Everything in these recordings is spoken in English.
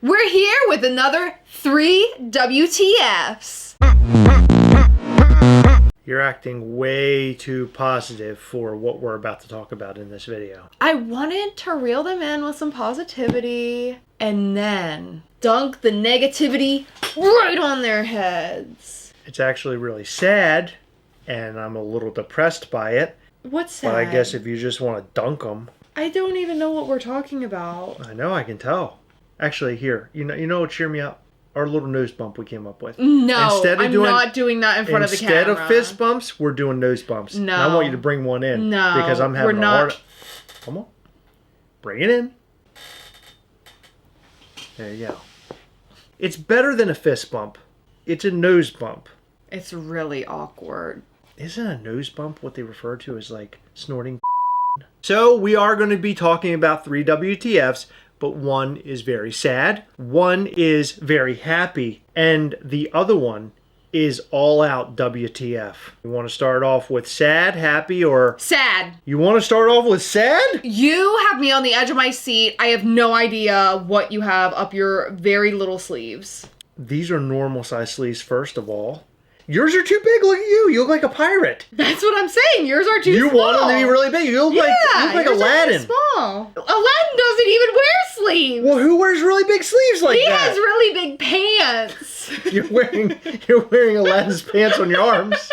We're here with another 3 WTFs. You're acting way too positive for what we're about to talk about in this video. I wanted to reel them in with some positivity and then dunk the negativity right on their heads. It's actually really sad, and I'm a little depressed by it. What's sad? But I guess if you just want to dunk them. I don't even know what we're talking about. I know, I can tell. Actually, here, you know what cheer me up? Our little nose bump we came up with. No, I'm not doing that in front of the camera. Instead of fist bumps, we're doing nose bumps. No. And I want you to bring one in. No, because I'm having we're not. Come on. Bring it in. There you go. It's better than a fist bump. It's a nose bump. It's really awkward. Isn't a nose bump what they refer to as like snorting? So we are going to be talking about 3 WTFs, but one is very sad, one is very happy, and the other one is all out WTF. You want to start off with sad, happy, or... Sad. You want to start off with sad? You have me on the edge of my seat. I have no idea what you have up your very little sleeves. These are normal size sleeves, first of all. Yours are too big. Look at you. You look like a pirate. That's what I'm saying. Yours are too small. You want them to be really big. You look like Aladdin. Are too small. Aladdin doesn't even wear sleeves. Well, who wears really big sleeves like that? He has really big pants. You're wearing Aladdin's pants on your arms.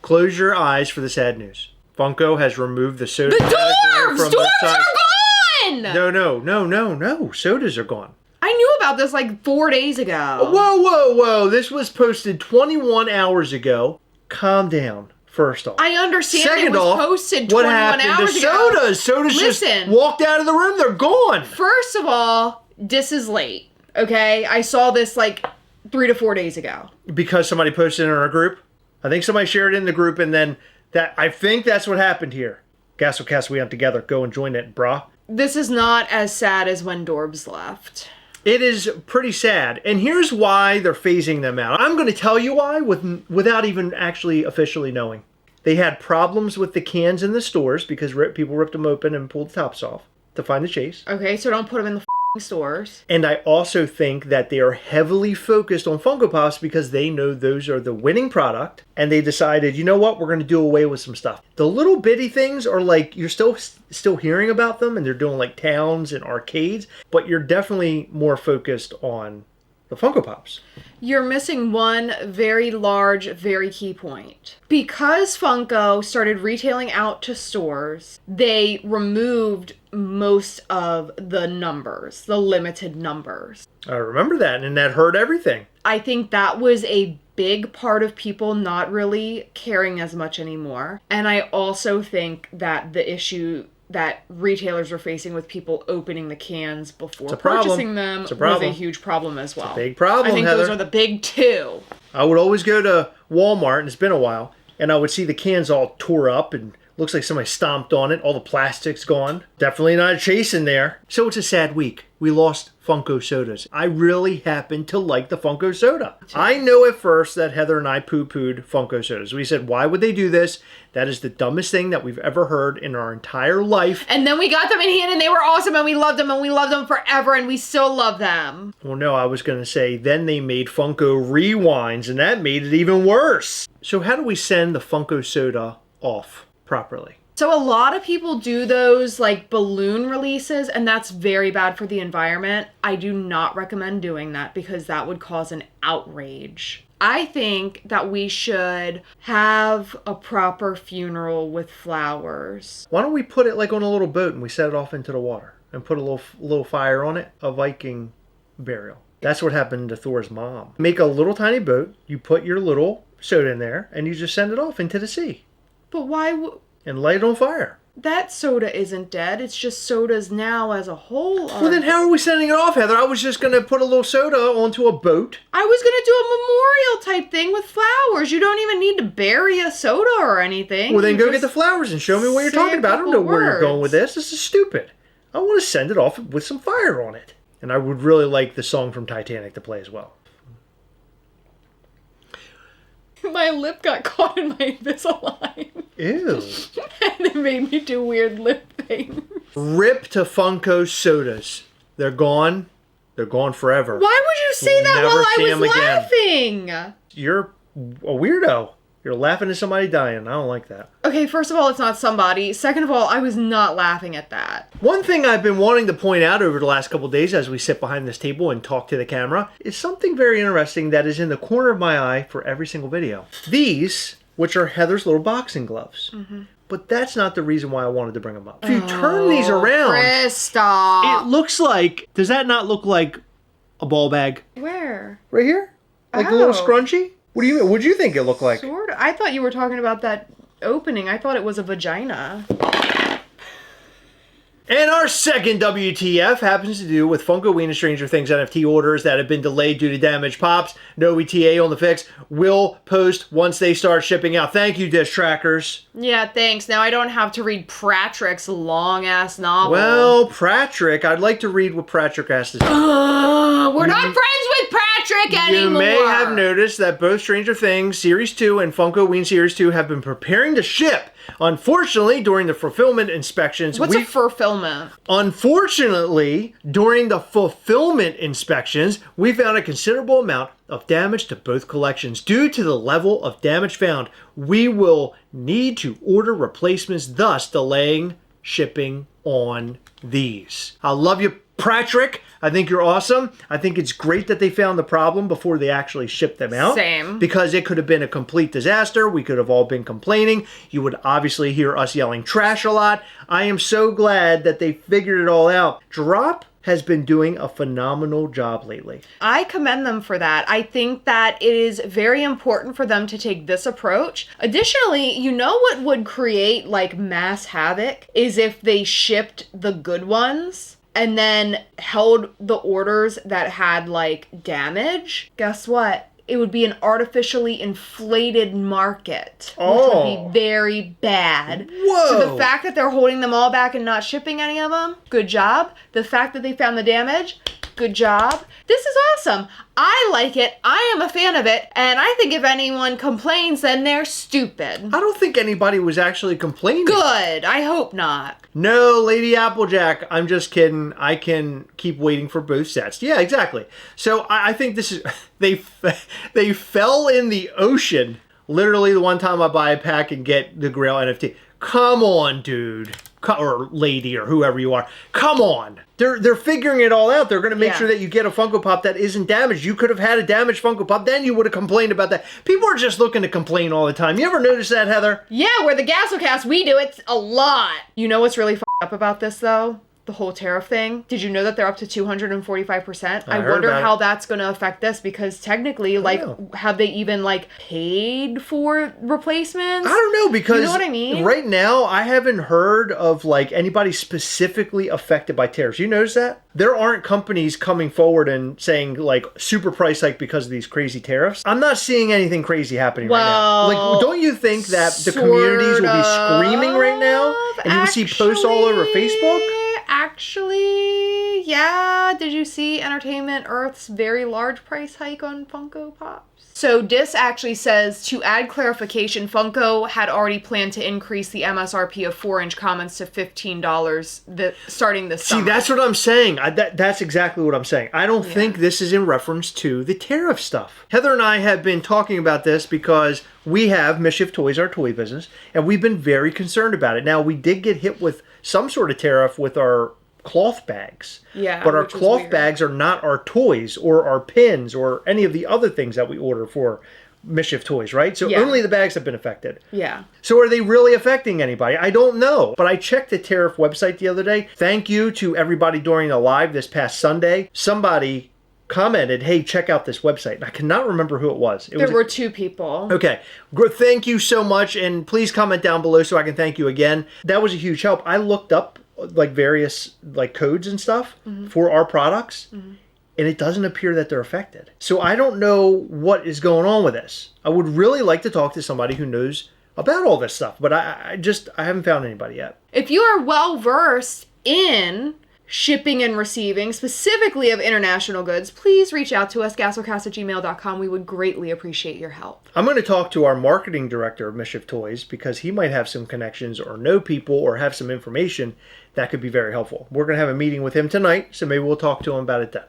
Close your eyes for the sad news. Funko has removed the soda. The dwarves! Dwarves are gone! No. Sodas are gone. I knew about this like 4 days ago. Whoa. This was posted 21 hours ago. Calm down, first off. I understand. Second it was off, posted 21 what happened hours to ago. sodas? Sodas Listen, just walked out of the room. They're gone. First of all, this is late, okay? I saw this like 3 to 4 days ago. Because somebody posted it in our group? I think somebody shared it in the group, and then I think that's what happened here. Gastlecast, we went together. Go and join it, brah. This is not as sad as when Dorbs left. It is pretty sad, and here's why they're phasing them out. I'm going to tell you why without even actually officially knowing. They had problems with the cans in the stores because people ripped them open and pulled the tops off to find the chase. Okay, so don't put them in the stores. And I also think that they are heavily focused on Funko Pops because they know those are the winning product, and they decided, you know what, we're going to do away with some stuff. The little bitty things are like, you're still hearing about them, and they're doing like towns and arcades, but you're definitely more focused on the Funko Pops. You're missing one very large, very key point. Because Funko started retailing out to stores, they removed most of the numbers, the limited numbers. I remember that, and that hurt everything. I think that was a big part of people not really caring as much anymore. And I also think that the issue that retailers were facing with people opening the cans before purchasing them was a huge problem as well. It's a big problem, I think Heather. those are the big two. I would always go to Walmart, and it's been a while, and I would see the cans all tore up and looks like somebody stomped on it. All the plastic's gone. Definitely not a chase in there. So it's a sad week. We lost Funko Sodas. I really happen to like the Funko Soda. I know at first that Heather and I poo-pooed Funko Sodas. We said, why would they do this? That is the dumbest thing that we've ever heard in our entire life. And then we got them in hand and they were awesome and we loved them forever and we still love them. Well, no, I was going to say, then they made Funko Rewinds and that made it even worse. So how do we send the Funko Soda off properly? So a lot of people do those like balloon releases, and that's very bad for the environment. I do not recommend doing that because that would cause an outrage. I think that we should have a proper funeral with flowers. Why don't we put it like on a little boat and we set it off into the water and put a little fire on it? A Viking burial. That's what happened to Thor's mom. Make a little tiny boat, you put your little soda in there, and you just send it off into the sea. But why would... And light it on fire. That soda isn't dead. It's just sodas now as a whole. Well, then how are we sending it off, Heather? I was just going to put a little soda onto a boat. I was going to do a memorial type thing with flowers. You don't even need to bury a soda or anything. Well, then go get the flowers and show me what you're talking about. I don't know where you're going with this. This is stupid. I want to send it off with some fire on it. And I would really like the song from Titanic to play as well. My lip got caught in my Invisalign. Ew. And it made me do weird lip things. Rip to Funko Sodas. They're gone. They're gone forever. Why would you say that Never while see I 'em was again. laughing? You're a weirdo. You're laughing at somebody dying. I don't like that. Okay, first of all, it's not somebody. Second of all, I was not laughing at that. One thing I've been wanting to point out over the last couple of days as we sit behind this table and talk to the camera is something very interesting that is in the corner of my eye for every single video. These, which are Heather's little boxing gloves. But that's not the reason why I wanted to bring them up. If you turn these around, Chris, stop. it looks like, does that not look like a ball bag? Where? Right here? Like a little Oh. scrunchie? What do you think it looked like? Sort of. I thought you were talking about that opening. I thought it was a vagina. And our second WTF happens to do with Funko Ween and Stranger Things NFT orders that have been delayed due to damaged pops. No ETA on the fix. Will post once they start shipping out. Thank you, Dish Trackers. Yeah, thanks. Now I don't have to read Patrick's long-ass novel. Well, Patrick, I'd like to read what Patrick has to say. We're not friends with Patrick anymore. You may have noticed that both Stranger Things Series 2 and Funko Ween Series 2 have been preparing to ship. Unfortunately, during the fulfillment inspections... What's a fulfillment? Unfortunately, during the fulfillment inspections, we found a considerable amount of damage to both collections. Due to the level of damage found, we will need to order replacements, thus delaying shipping on these. I love you, Patrick. I think you're awesome. I think it's great that they found the problem before they actually shipped them out. Same. Because it could have been a complete disaster. We could have all been complaining. You would obviously hear us yelling trash a lot. I am so glad that they figured it all out. Drop has been doing a phenomenal job lately. I commend them for that. I think that it is very important for them to take this approach. Additionally, you know what would create like mass havoc is if they shipped the good ones and then held the orders that had like damage. Guess what? It would be an artificially inflated market, which would be very bad. Whoa. So the fact that they're holding them all back and not shipping any of them, good job. The fact that they found the damage, good job. This is awesome. I like it. I am a fan of it. And I think if anyone complains, then they're stupid. I don't think anybody was actually complaining. Good. I hope not. No, Lady Applejack, I'm just kidding. I can keep waiting for both sets. Yeah, exactly. So I think this is... They fell in the ocean. Literally the one time I buy a pack and get the Grail NFT. Come on, dude. Or lady, or whoever you are. Come on. They're figuring it all out. They're going to make sure that you get a Funko Pop that isn't damaged. You could have had a damaged Funko Pop. Then you would have complained about that. People are just looking to complain all the time. You ever notice that, Heather? Yeah, we're the Gastlecast. We do it a lot. You know what's really f***ed up about this, though? The whole tariff thing. Did you know that they're up to 245%? I wonder how that's going to affect this because technically, like, have they even, like, paid for replacements? I don't know because... You know what I mean? Right now, I haven't heard of, like, anybody specifically affected by tariffs. You notice that? There aren't companies coming forward and saying, like, super price hike because of these crazy tariffs. I'm not seeing anything crazy happening right now. Like, don't you think that the communities will be screaming right now? And you will see posts all over Facebook? Actually, yeah. Did you see Entertainment Earth's very large price hike on Funko Pops? So Dis actually says, to add clarification, Funko had already planned to increase the MSRP of 4-inch commons to $15 starting this summer. See, that's what I'm saying. That's exactly what I'm saying. I don't think this is in reference to the tariff stuff. Heather and I have been talking about this because we have Mischief Toys, our toy business, and we've been very concerned about it. Now, we did get hit with some sort of tariff with our cloth bags. Yeah. But our cloth bags are not our toys or our pins or any of the other things that we order for Mischief Toys, right? So only the bags have been affected. Yeah. So are they really affecting anybody? I don't know. But I checked the tariff website the other day. Thank you to everybody during the live this past Sunday. Somebody commented, hey, check out this website. And I cannot remember who it was. There were 2 people. Okay. Thank you so much. And please comment down below so I can thank you again. That was a huge help. I looked up like various like codes and stuff for our products. And it doesn't appear that they're affected. So I don't know what is going on with this. I would really like to talk to somebody who knows about all this stuff. But I haven't found anybody yet. If you are well versed in shipping and receiving, specifically of international goods, please reach out to us, gastlecast@gmail.com. We would greatly appreciate your help. I'm going to talk to our marketing director of Mischief Toys because he might have some connections or know people or have some information that could be very helpful. We're going to have a meeting with him tonight, so maybe we'll talk to him about it then.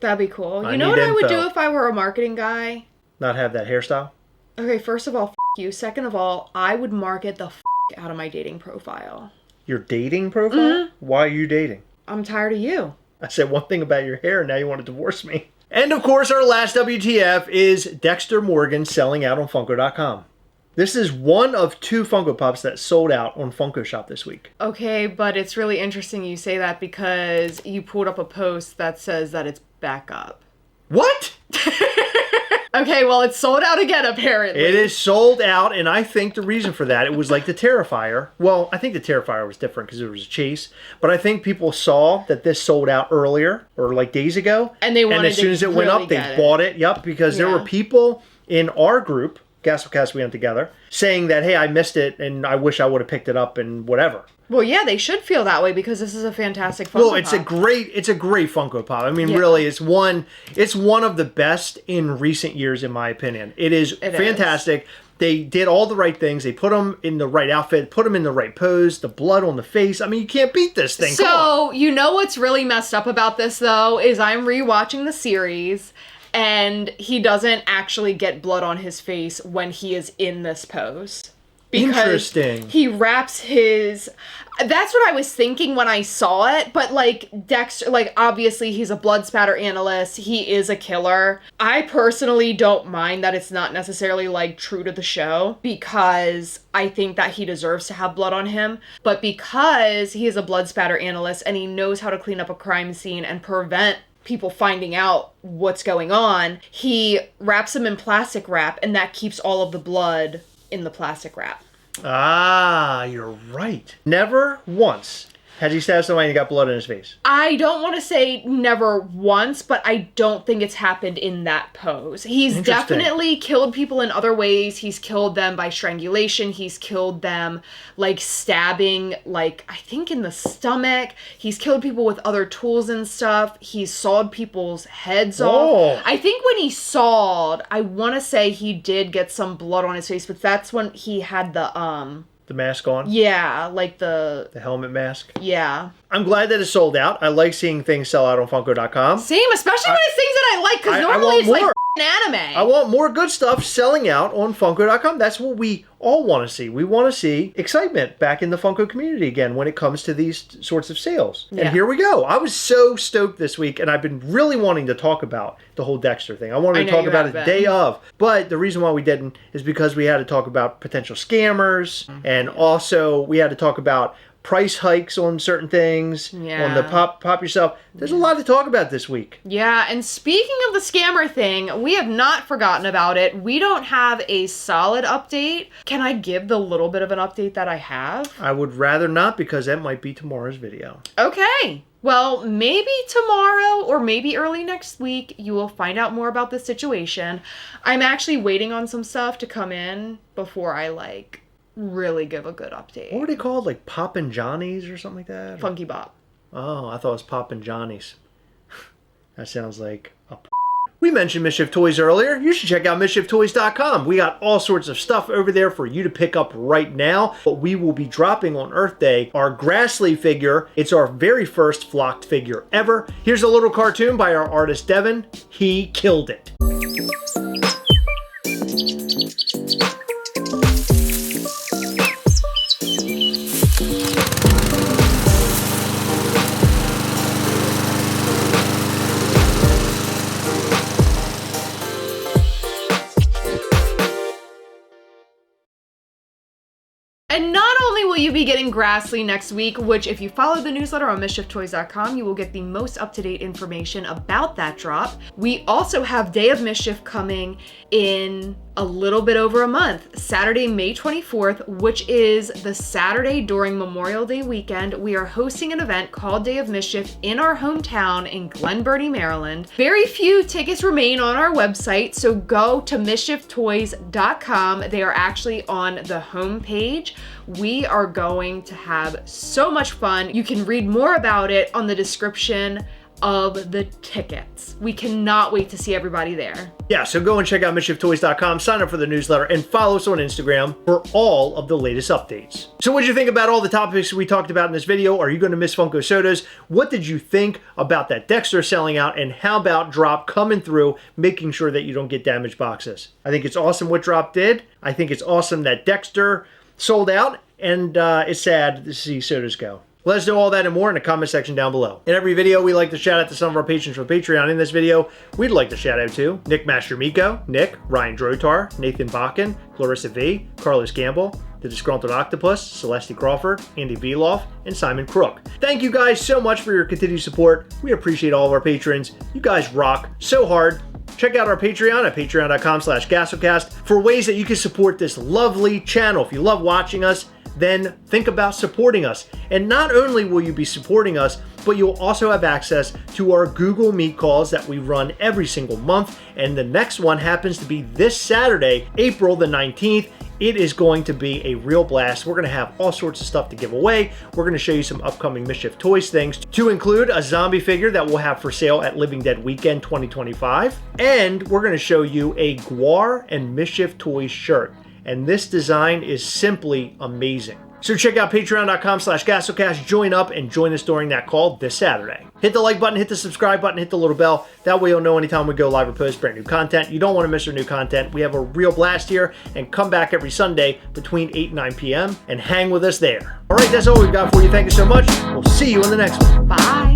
That'd be cool. I You know need what I would info. do if I were a marketing guy? Not have that hairstyle? Okay, first of all, you. Second of all, I would market the out of my dating profile. Your dating profile? Mm-hmm. Why are you dating? I'm tired of you. I said one thing about your hair, and now you want to divorce me. And of course, our last WTF is Dexter Morgan selling out on Funko.com. This is one of 2 Funko Pops that sold out on Funko Shop this week. Okay, but it's really interesting you say that because you pulled up a post that says that it's back up. What? Okay, well, it's sold out again, apparently. It is sold out, and I think the reason for that, it was like the Terrifier. Well, I think the Terrifier was different because it was a chase, but I think people saw that this sold out earlier, or like days ago. And they wanted and as soon as it went really up, they get it. bought it. Yep, because there were people in our group, Gastlecast we went together, saying that, hey, I missed it, and I wish I would have picked it up, and whatever. Well, yeah, they should feel that way because this is a fantastic Funko Well, it's Pop. a great Funko Pop. I mean, Yeah. really, it's one of the best in recent years, in my opinion. It is fantastic. They did all the right things. They put them in the right outfit, put them in the right pose, the blood on the face. I mean, you can't beat this thing. So, you know what's really messed up about this, though, is I'm rewatching the series, and he doesn't actually get blood on his face when he is in this pose. Interesting. He wraps his... That's what I was thinking when I saw it, but, like, Dexter... Like, obviously, he's a blood spatter analyst. He is a killer. I personally don't mind that it's not necessarily, like, true to the show, because I think that he deserves to have blood on him. But because he is a blood spatter analyst, and he knows how to clean up a crime scene and prevent people finding out what's going on, he wraps him in plastic wrap, and that keeps all of the blood in the plastic wrap. Ah, you're right. Never once has he stabbed somebody and got blood in his face. I don't want to say never once, but I don't think it's happened in that pose. He's definitely killed people in other ways. He's killed them by strangulation. He's killed them, like, stabbing, like, I think in the stomach. He's killed people with other tools and stuff. He's sawed people's heads off. I think when he sawed, I want to say he did get some blood on his face, but that's when he had the mask on? Yeah, like the helmet mask? Yeah. I'm glad that it sold out. I like seeing things sell out on Funko.com. Same, especially when it's things that I like, because normally it's like anime. I want more good stuff selling out on Funko.com. That's what we all want to see. We want to see excitement back in the Funko community again when it comes to these sorts of sales. Yeah. And here we go. I was so stoked this week, and I've been really wanting to talk about the whole Dexter thing. I wanted to talk about it the day of, but the reason why we didn't is because we had to talk about potential scammers, and also we had to talk about price hikes on certain things, on the pop yourself. There's a lot to talk about this week. Yeah, and speaking of the scammer thing, we have not forgotten about it. We don't have a solid update. Can I give the little bit of an update that I have? I would rather not, because that might be tomorrow's video. Okay. Well, maybe tomorrow or maybe early next week, you will find out more about this situation. I'm actually waiting on some stuff to come in before I, like, really give a good update. What were they called? Like Poppin' Johnnies or something like that? Funky Bop. Oh, I thought it was Poppin' Johnnies. That sounds like a... We mentioned Mischief Toys earlier. You should check out MischiefToys.com. We got all sorts of stuff over there for you to pick up right now. But we will be dropping on Earth Day our Grassley figure. It's our very first flocked figure ever. Here's a little cartoon by our artist Devin. He killed it. And not only will you be getting Grassley next week, which if you follow the newsletter on MischiefToys.com, you will get the most up-to-date information about that drop. We also have Day of Mischief coming in a little bit over a month, Saturday, May 24th, which is the Saturday during Memorial Day weekend, we are hosting an event called Day of Mischief in our hometown in Glen Burnie, Maryland. Very few tickets remain on our website, so go to mischieftoys.com. They are actually on the homepage. We are going to have so much fun. You can read more about it on the description of the tickets. We cannot wait to see everybody there. Yeah, so go and check out MischiefToys.com, sign up for the newsletter, and follow us on Instagram for all of the latest updates. So what did you think about all the topics we talked about in this video? Are you going to miss Funko Sodas? What did you think about that Dexter selling out? And how about Drop coming through, making sure that you don't get damaged boxes? I think it's awesome what Drop did. I think it's awesome that Dexter sold out, and it's sad to see Sodas go. Let us know all that and more in the comment section down below. In every video, we like to shout out to some of our patrons from Patreon. In this video, we'd like to shout out to Nick Mastermico, Nick, Ryan Drotar, Nathan Bakken, Clarissa V, Carlos Gamble, The Disgruntled Octopus, Celeste Crawford, Andy Veloff, and Simon Crook. Thank you guys so much for your continued support. We appreciate all of our patrons. You guys rock so hard. Check out our Patreon at patreon.com/Gastlecast for ways that you can support this lovely channel. If you love watching us, then think about supporting us. And not only will you be supporting us, but you'll also have access to our Google Meet calls that we run every single month. And the next one happens to be this Saturday, April the 19th. It is going to be a real blast. We're going to have all sorts of stuff to give away. We're going to show you some upcoming Mischief Toys things, to include a zombie figure that we'll have for sale at Living Dead Weekend 2025. And we're going to show you a Guar and Mischief Toys shirt. And this design is simply amazing. So check out patreon.com/Gastlecast, join up and join us during that call this Saturday. Hit the like button, hit the subscribe button, hit the little bell. That way you'll know anytime we go live or post brand new content. You don't want to miss our new content. We have a real blast here, and come back every Sunday between 8 and 9 p.m. and hang with us there. All right, that's all we've got for you. Thank you so much. We'll see you in the next one. Bye.